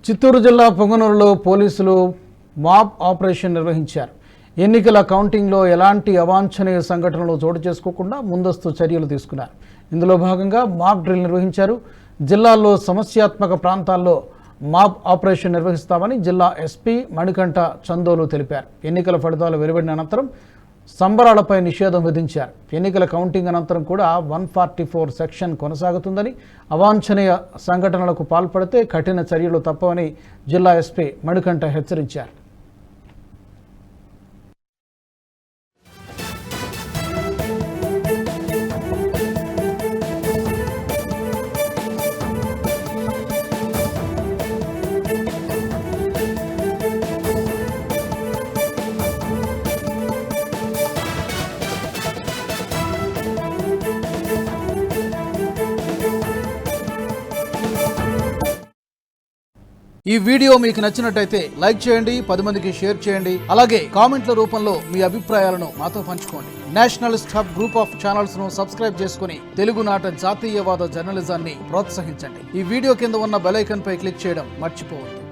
చిత్తూరు జిల్లా పొంగనూరులో పోలీసులు mob operation నిర్వహించారు. ఎన్నికల కౌంటింగ్లో ఎలాంటి అవాంఛనీయ సంఘటనలు చోటు చేసుకోకుండా ముందస్తు చర్యలు తీసుకున్నారు. ఇందులో భాగంగా మాక్ డ్రిల్ నిర్వహించారు. జిల్లాలో సమస్యాత్మక ప్రాంతాల్లో మాబ్ ఆపరేషన్ నిర్వహిస్తామని జిల్లా ఎస్పీ మణికంఠ చందోలు తెలిపారు. ఎన్నికల ఫలితాలు వెలువడిన అనంతరం సంబరాలపై నిషేధం విధించారు. ఎన్నికల కౌంటింగ్ అనంతరం కూడా 144 సెక్షన్ కొనసాగుతుందని, అవాంఛనీయ సంఘటనలకు పాల్పడితే కఠిన చర్యలు తప్పవని జిల్లా ఎస్పీ మణికంఠ హెచ్చరించారు. ఈ వీడియో మీకు నచ్చినట్టయితే లైక్ చేయండి, 10 మందికి షేర్ చేయండి. అలాగే కామెంట్ల రూపంలో మీ అభిప్రాయాలను మాతో పంచుకోండి. Nationalist hub group of channels ను సబ్స్క్రైబ్ చేసుకుని తెలుగునాట జాతీయవాద జర్నలిజాన్ని ప్రోత్సహించండి. ఈ వీడియో కింద ఉన్న బెల్ ఐకాన్ పై క్లిక్ చేయడం మర్చిపోవద్దు.